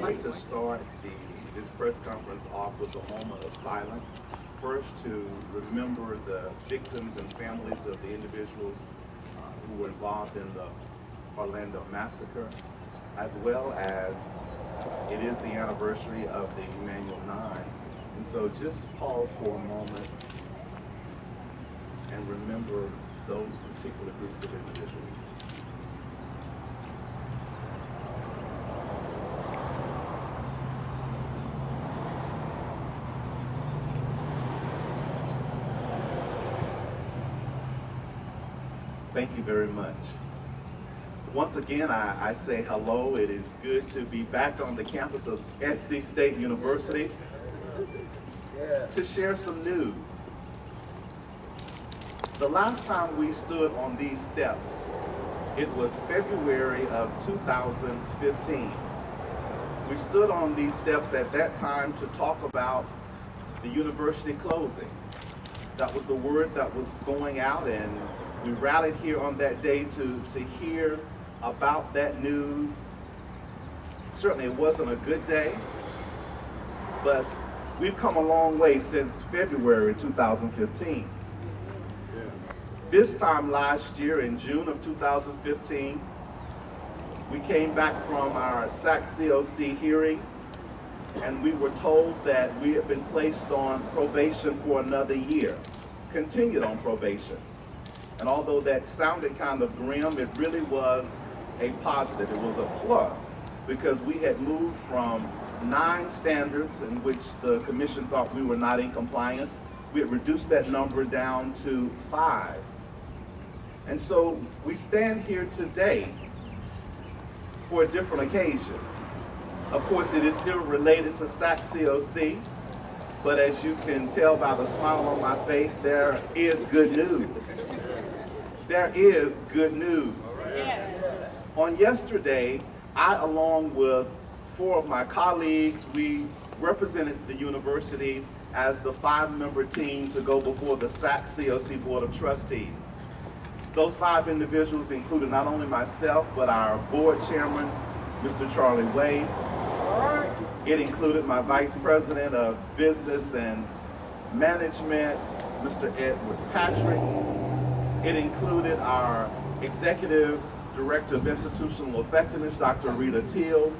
like to start this press conference off with a moment of silence. First, to remember the victims and families of the individuals who were involved in the Orlando massacre, as well as it is the anniversary of the Emanuel 9. And so just pause for a moment and remember those particular groups of individuals. Thank you very much. Once again, I say hello. It is good to be back on the campus of SC State University to share some news. The last time we stood on these steps, it was February of 2015. We stood on these steps at that time to talk about the university closing. That was the word that was going out, and we rallied here on that day to hear about that news. Certainly it wasn't a good day, but we've come a long way since February 2015. This time last year, in June of 2015, we came back from our SAC-COC hearing, and we were told that we had been placed on probation for another year, continued on probation. And although that sounded kind of grim, it really was a positive. It was a plus, because we had moved from 9 standards in which the commission thought we were not in compliance. We had reduced that number down to 5. And so we stand here today for a different occasion. Of course, it is still related to SAC-COC, but as you can tell by the smile on my face, there is good news. There is good news. On yesterday, I, along with 4 of my colleagues, we represented the university as the 5-member team to go before the SAC-COC Board of Trustees. Those 5 individuals included not only myself, but our board chairman, Mr. Charlie Wade. It included my vice president of business and management, Mr. Edward Patrick. It included our executive director of institutional effectiveness, Dr. Rita Teal.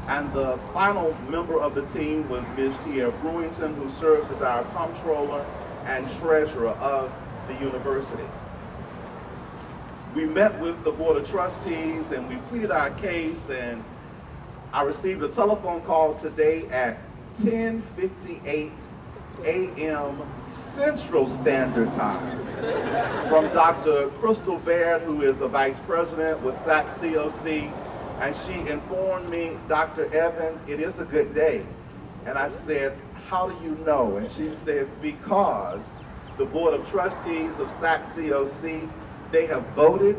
And the final member of the team was Ms. Tierra Brewington, who serves as our comptroller and treasurer of the university. We met with the Board of Trustees and we pleaded our case, and I received a telephone call today at 10:58 a.m. Central Standard Time from Dr. Crystal Baird, who is a vice president with SAC-COC, and she informed me, Dr. Evans, it is a good day. And I said, how do you know? And she says, because the Board of Trustees of SAC-COC, they have voted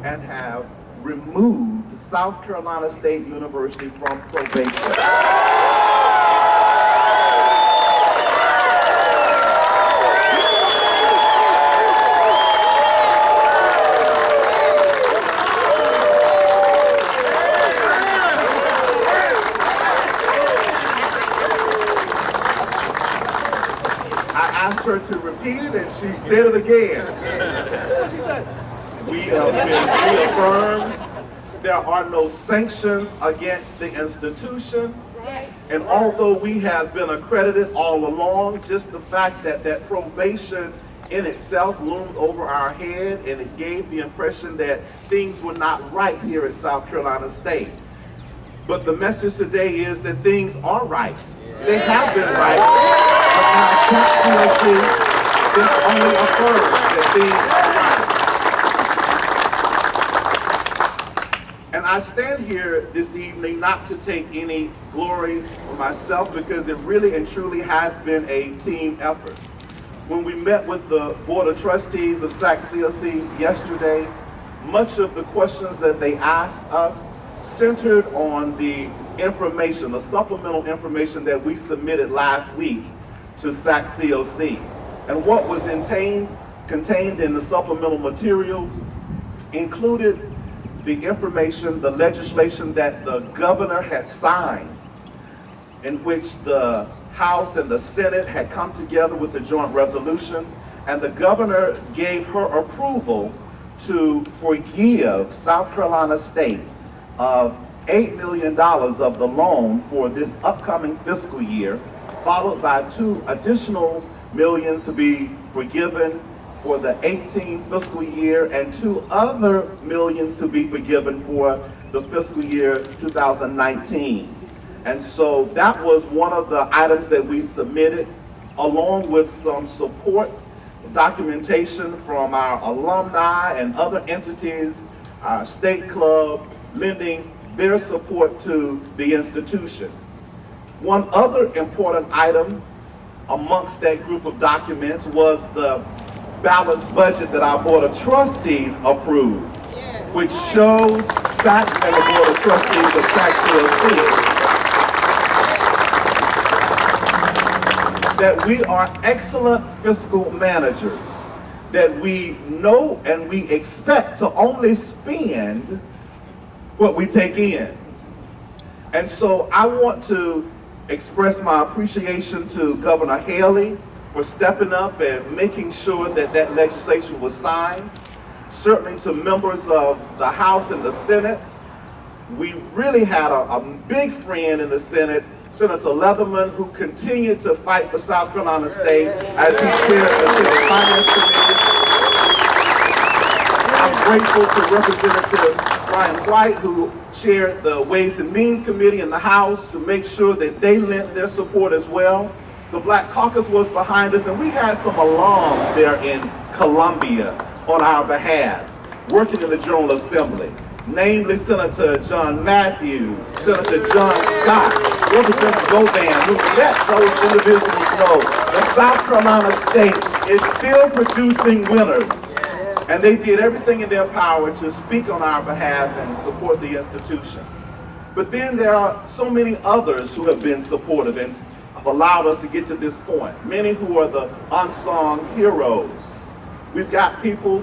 and have removed South Carolina State University from probation. Her to repeat it, and she said it again. She said, we have been reaffirmed. There are no sanctions against the institution. And although we have been accredited all along, just the fact that that probation in itself loomed over our head, and it gave the impression that things were not right here at South Carolina State. But the message today is that things are right. They have been right. But now SAC-COC just only affirms that things are right. And I stand here this evening not to take any glory for myself, because it really and truly has been a team effort. When we met with the Board of Trustees of SAC-COC yesterday, much of the questions that they asked us centered on the information, the supplemental information that we submitted last week to SAC-COC. And what was contained in the supplemental materials included the information, the legislation that the governor had signed, in which the House and the Senate had come together with the joint resolution, and the governor gave her approval to forgive South Carolina State of $8 million of the loan for this upcoming fiscal year, followed by 2 additional millions to be forgiven for the 18 fiscal year and 2 other millions to be forgiven for the fiscal year 2019. And so that was one of the items that we submitted, along with some support documentation from our alumni and other entities, our state club, lending their support to the institution. One other important item amongst that group of documents was the balanced budget that our Board of Trustees approved, which shows SAC and the Board of Trustees of SAC CLC that we are excellent fiscal managers, that we know and we expect to only spend what we take in. And so I want to express my appreciation to Governor Haley for stepping up and making sure that that legislation was signed. Certainly to members of the House and the Senate. We really had a big friend in the Senate, Senator Leatherman, who continued to fight for South Carolina State as he chaired the Senate Finance Committee. I'm grateful to Representative Brian White, who chaired the Ways and Means Committee in the House, to make sure that they lent their support as well. The Black Caucus was behind us, and we had some alums there in Columbia on our behalf, working in the General Assembly, namely Senator John Matthews, Senator John Scott, Representative Govan, who let those individuals know that South Carolina State is still producing winners. And they did everything in their power to speak on our behalf and support the institution. But then there are so many others who have been supportive and have allowed us to get to this point. Many who are the unsung heroes. We've got people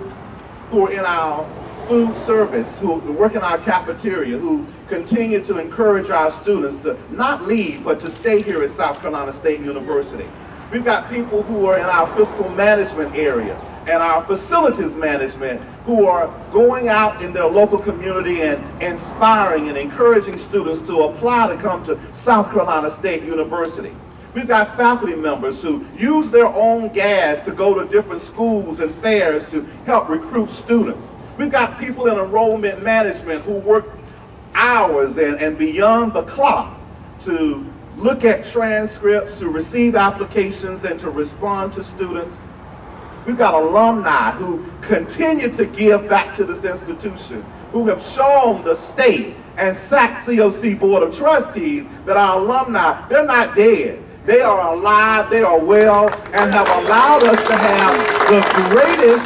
who are in our food service, who work in our cafeteria, who continue to encourage our students to not leave, but to stay here at South Carolina State University. We've got people who are in our fiscal management area and our facilities management who are going out in their local community and inspiring and encouraging students to apply to come to South Carolina State University. We've got faculty members who use their own gas to go to different schools and fairs to help recruit students. We've got people in enrollment management who work hours and beyond the clock to look at transcripts, to receive applications, and to respond to students. We've got alumni who continue to give back to this institution, who have shown the state and SAC COC Board of Trustees that our alumni, they're not dead. They are alive, they are well, and have allowed us to have the greatest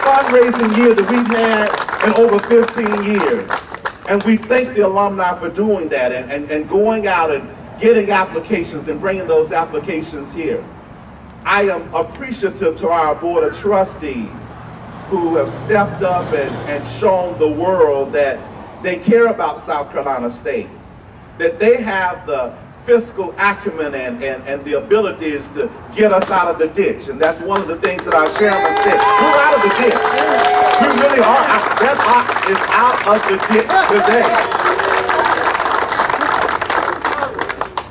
fundraising year that we've had in over 15 years. And we thank the alumni for doing that and going out and getting applications and bringing those applications here. I am appreciative to our Board of Trustees who have stepped up and shown the world that they care about South Carolina State, that they have the fiscal acumen and the abilities to get us out of the ditch. And that's one of the things that our chairman said. We're out of the ditch. We really are. That ox is out of the ditch today.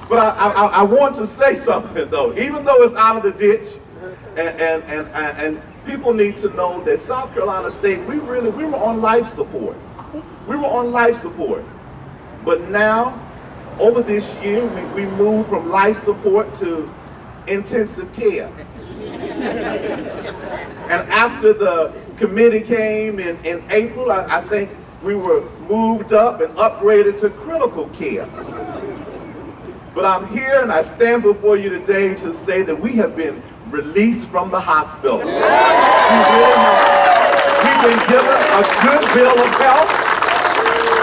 But I want to say something though. Even though it's out of the ditch, and people need to know that South Carolina State, we were on life support. We were on life support. But now, over this year, we moved from life support to intensive care. And after the committee came in April, I think we were moved up and upgraded to critical care. But I'm here and I stand before you today to say that we have been released from the hospital. We've been given a good bill of health,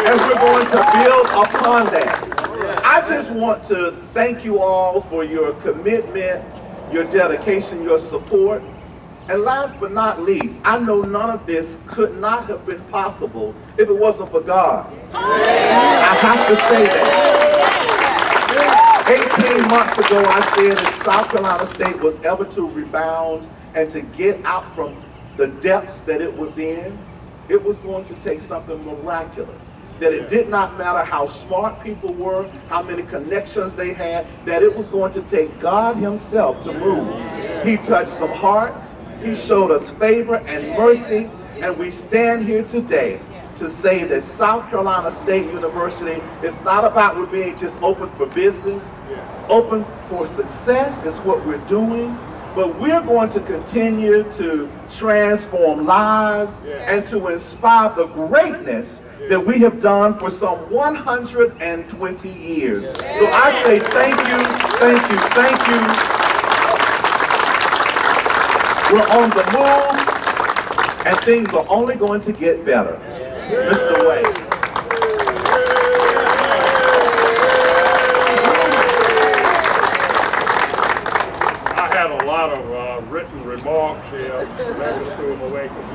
and we're going to build upon that. I just want to thank you all for your commitment, your dedication, your support. And last but not least, I know none of this could not have been possible if it wasn't for God. I have to say that. 18 months ago, I said if South Carolina State was ever to rebound and to get out from the depths that it was in, it was going to take something miraculous. That it did not matter how smart people were, how many connections they had, that it was going to take God himself to move. He touched some hearts, he showed us favor and mercy, and we stand here today to say that South Carolina State University is not about we're being just open for business, open for success is what we're doing, but we're going to continue to transform lives and to inspire the greatness that we have done for some 120 years. So I say thank you, thank you, thank you. We're on the move, and things are only going to get better. Mr. Wade. I had a lot of written remarks here. Let us threw them away because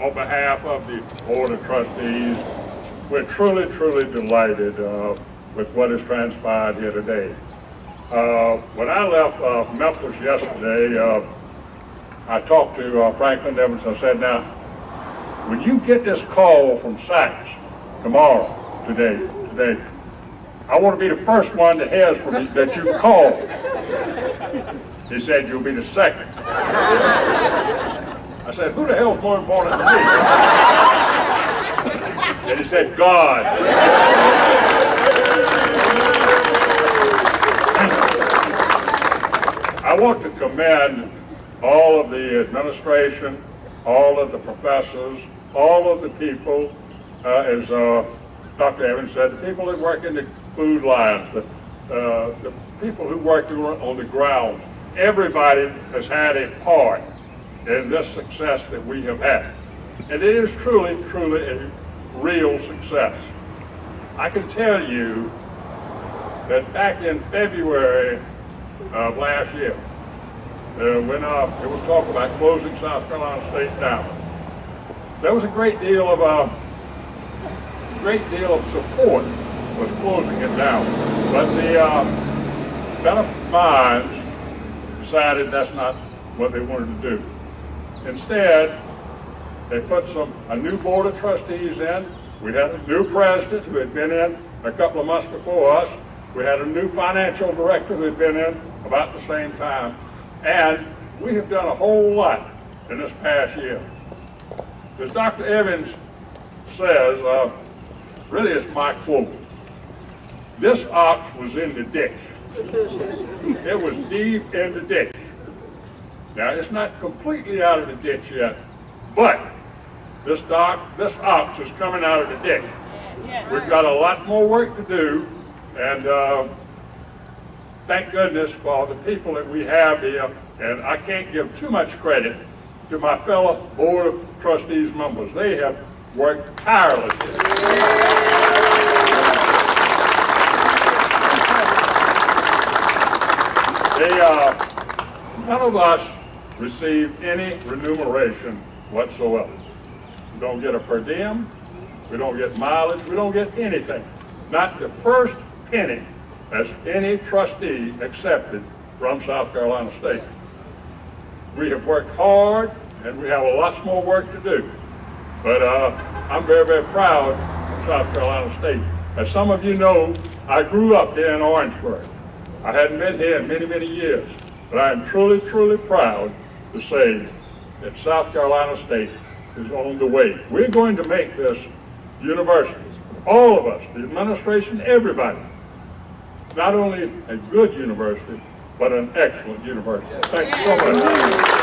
on behalf of the Board of Trustees, we're truly, truly delighted with what has transpired here today. When I left Memphis yesterday, I talked to Franklin Evans. I said, now, when you get this call from Sachs tomorrow, today, I want to be the first one that hears from you that you called. He said, you'll be the second. I said, who the hell's more important than me? And he said, God. I want to commend all of the administration, all of the professors, all of the people, as Dr. Evans said, the people that work in the food lines, the people who work on the ground. Everybody has had a part in this success that we have had. And it is truly, truly a real success. I can tell you that back in February of last year, when it was talk about closing South Carolina State down, there was a great deal of support was closing it down. But the better minds decided that's not what they wanted to do. Instead, they put a new board of trustees in. We had a new president who had been in a couple of months before us. We had a new financial director who had been in about the same time. And we have done a whole lot in this past year. As Dr. Evans says, really it's my quote, this ox was in the ditch. It was deep in the ditch. Now, it's not completely out of the ditch yet, but this ox is coming out of the ditch. We've got a lot more work to do, and thank goodness for the people that we have here, and I can't give too much credit to my fellow Board of Trustees members. They have worked tirelessly. None of us receive any remuneration whatsoever. We don't get a per diem, we don't get mileage, we don't get anything. Not the first penny as any trustee accepted from South Carolina State. We have worked hard and we have a lot more work to do. But I'm very, very proud of South Carolina State. As some of you know, I grew up here in Orangeburg. I hadn't been here in many, many years. But I am truly, truly proud to say that South Carolina State is on the way. We're going to make this university, all of us, the administration, everybody, not only a good university, but an excellent university. Thank you so much.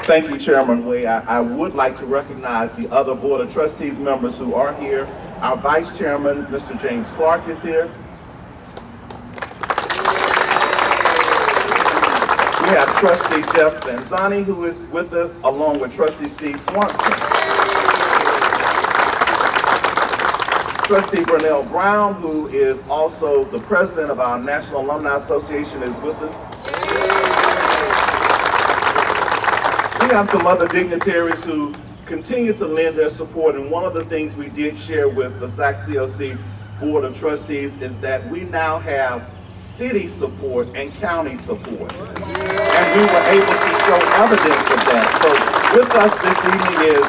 Thank you, Chairman Way. I would like to recognize the other Board of Trustees members who are here. Our Vice Chairman, Mr. James Clark, is here. We have Trustee Jeff Zanzani, who is with us, along with Trustee Steve Swanson. Trustee Burnell Brown, who is also the president of our National Alumni Association, is with us. We have some other dignitaries who continue to lend their support, and one of the things we did share with the SAC-COC Board of Trustees is that we now have city support and county support. And we were able to show evidence of that. So with us this evening is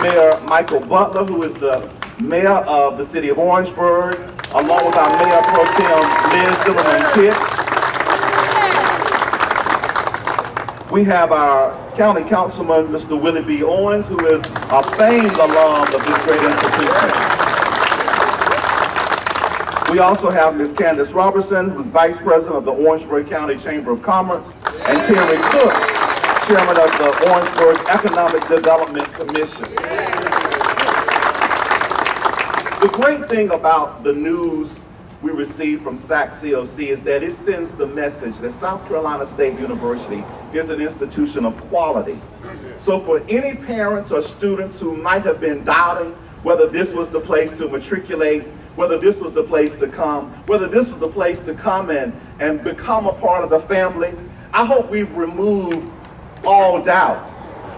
Mayor Michael Butler, who is the mayor of the city of Orangeburg, along with our Mayor Pro Tem Liz Zimmerman Pitt. We have our County Councilman, Mr. Willie B. Owens, who is a famed alum of this great institution. We also have Ms. Candace Robertson, who's Vice President of the Orangeburg County Chamber of Commerce, and Terry Cook, Chairman of the Orangeburg Economic Development Commission. The great thing about the news we receive from SAC-COC is that it sends the message that South Carolina State University is an institution of quality. So for any parents or students who might have been doubting whether this was the place to matriculate, whether this was the place to come, whether this was the place to come and become a part of the family, I hope we've removed all doubt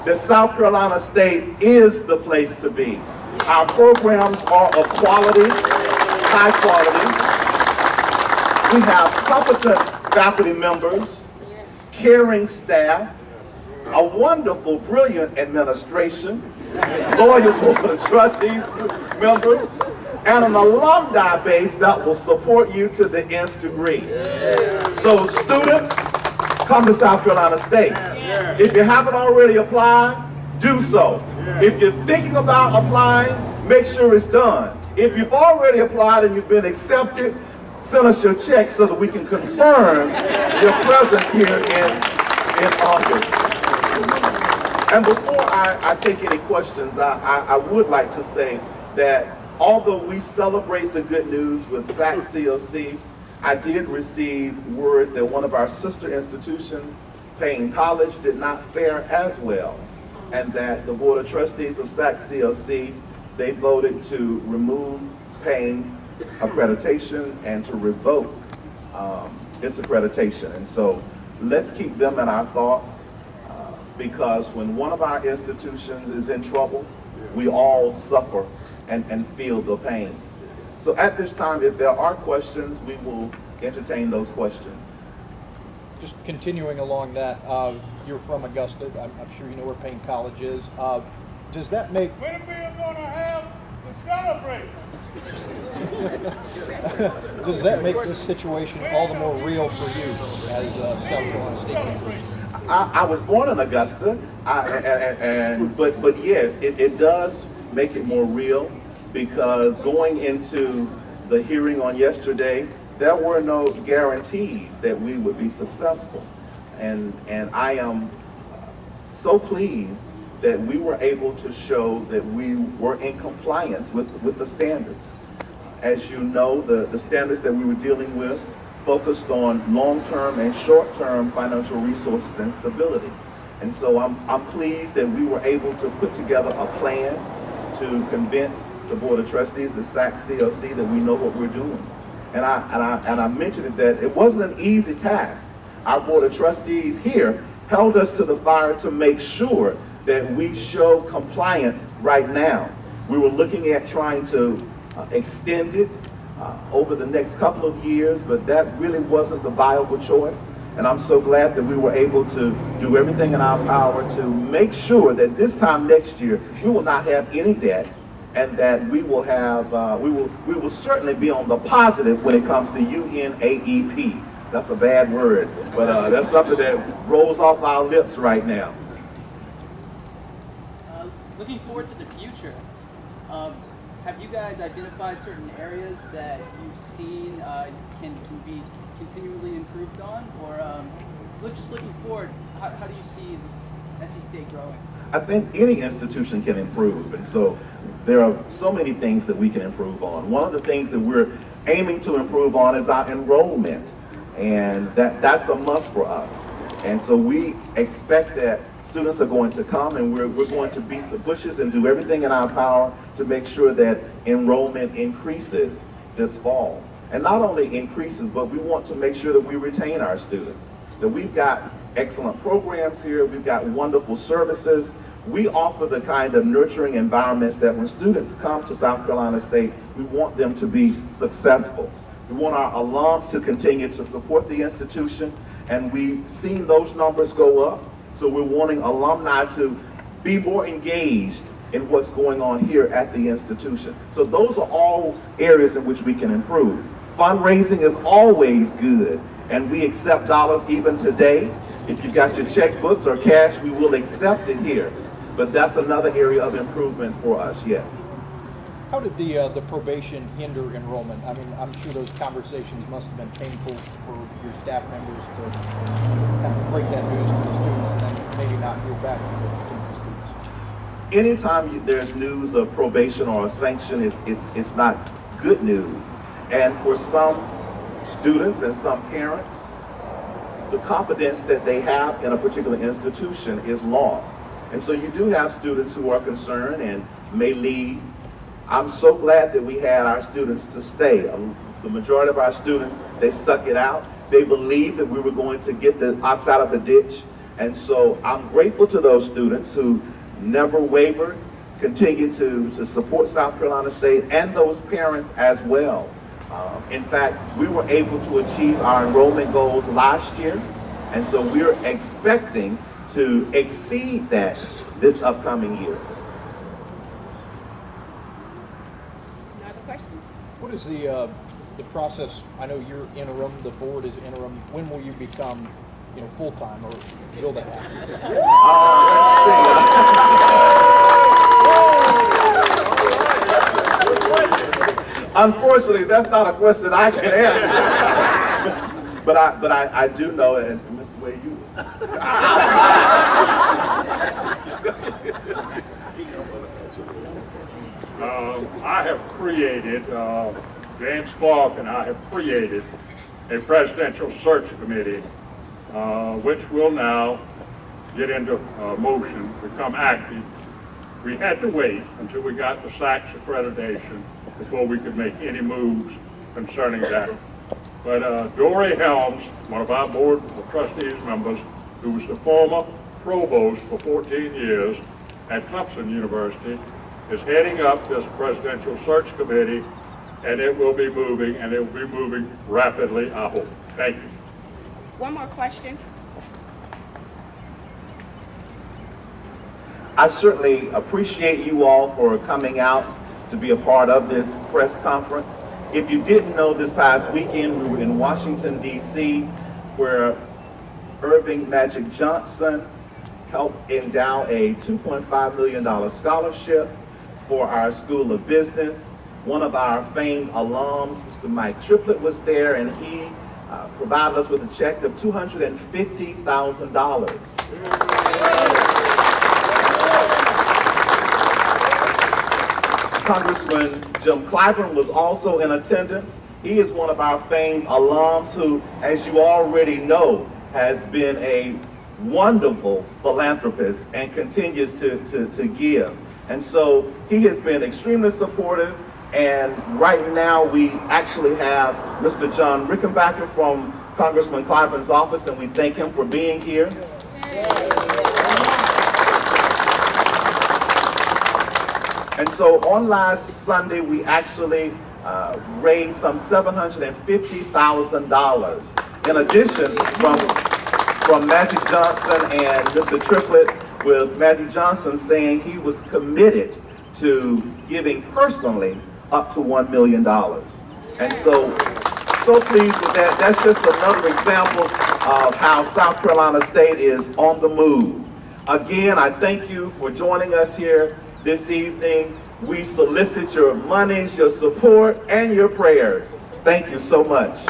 that South Carolina State is the place to be. Our programs are of quality, high quality. We have competent faculty members, caring staff, a wonderful, brilliant administration, loyal board of trustees members, and an alumni base that will support you to the nth degree. So students, come to South Carolina State. If you haven't already applied, do so. If you're thinking about applying, make sure it's done. If you've already applied and you've been accepted, send us your check so that we can confirm your presence here in August. And before I take any questions, I would like to say that although we celebrate the good news with SAC-COC, I did receive word that one of our sister institutions, Payne College, did not fare as well, and that the Board of Trustees of SAC-COC, they voted to remove Payne accreditation and to revoke its accreditation. And so let's keep them in our thoughts, because when one of our institutions is in trouble, we all suffer and feel the pain. So at this time, if there are questions, we will entertain those questions. Just continuing along that, you're from Augusta. I'm sure you know where Payne College is. Does that make... When are we going to have the celebration? Does that make this situation all the more real for you as South Carolina State University? I was born in Augusta, but yes, it does make it more real, because going into the hearing on yesterday, there were no guarantees that we would be successful. And I am so pleased that we were able to show that we were in compliance with the standards. As you know, the standards that we were dealing with focused on long-term and short-term financial resources and stability. And so I'm pleased that we were able to put together a plan to convince the Board of Trustees, the SAC-COC, that we know what we're doing. And I mentioned it, that it wasn't an easy task. Our Board of Trustees here held us to the fire to make sure that we show compliance right now. We were looking at trying to extend it over the next couple of years, but that really wasn't the viable choice. And I'm so glad that we were able to do everything in our power to make sure that this time next year we will not have any debt, and that we will have we will certainly be on the positive when it comes to UNAEP. That's a bad word, but that's something that rolls off our lips right now. Looking forward to the future, have you guys identified certain areas that you've seen can be continually improved on, or just looking forward, how do you see this SC State growing? I think any institution can improve, and so there are so many things that we can improve on. One of the things that we're aiming to improve on is our enrollment, and that's a must for us. And so we expect that students are going to come, and we're going to beat the bushes and do everything in our power to make sure that enrollment increases this fall. And not only increases, but we want to make sure that we retain our students. That we've got excellent programs here, we've got wonderful services. We offer the kind of nurturing environments that when students come to South Carolina State, we want them to be successful. We want our alums to continue to support the institution, and we've seen those numbers go up. So we're wanting alumni to be more engaged in what's going on here at the institution. So those are all areas in which we can improve. Fundraising is always good, and we accept dollars even today. If you've got your checkbooks or cash, we will accept it here. But that's another area of improvement for us, yes. How did the probation hinder enrollment? I mean, I'm sure those conversations must have been painful for your staff members to kind of break that news to the students and then maybe not hear back from the students. Anytime there's news of probation or a sanction, it's not good news. And for some students and some parents, the confidence that they have in a particular institution is lost. And so you do have students who are concerned and may leave. I'm so glad that we had our students to stay. The majority of our students, they stuck it out. They believed that we were going to get the ox out of the ditch. And so I'm grateful to those students who never wavered, continue to support South Carolina State, and those parents as well. In fact, we were able to achieve our enrollment goals last year, and so we're expecting to exceed that this upcoming year. Another question? What is the process? I know you're interim, the board is interim. When will you become, full-time, or will that happen? Unfortunately, that's not a question I can answer. but I do know, and Mr. Wade, you. I have created, James Clark and I have created a presidential search committee, which will now get into motion, become active. We had to wait until we got the SACS accreditation before we could make any moves concerning that. But Dory Helms, one of our board of trustees members, who was the former provost for 14 years at Clemson University, is heading up this presidential search committee, and it will be moving, and it will be moving rapidly, I hope. Thank you. One more question. I certainly appreciate you all for coming out to be a part of this press conference. If you didn't know, this past weekend we were in Washington, D.C., where Irving Magic Johnson helped endow a $2.5 million scholarship for our School of Business. One of our famed alums, Mr. Mike Triplett, was there, and he provided us with a check of $250,000. Congressman Jim Clyburn was also in attendance. He is one of our famed alums who, as you already know, has been a wonderful philanthropist and continues to give. And so he has been extremely supportive. And right now we actually have Mr. John Rickenbacker from Congressman Clyburn's office, and we thank him for being here. And so on last Sunday, we actually raised some $750,000. In addition, from Magic Johnson and Mr. Triplett, with Magic Johnson saying he was committed to giving personally up to $1 million. And so pleased with that. That's just another example of how South Carolina State is on the move. Again, I thank you for joining us here this evening. We solicit your monies, your support, and your prayers. Thank you so much.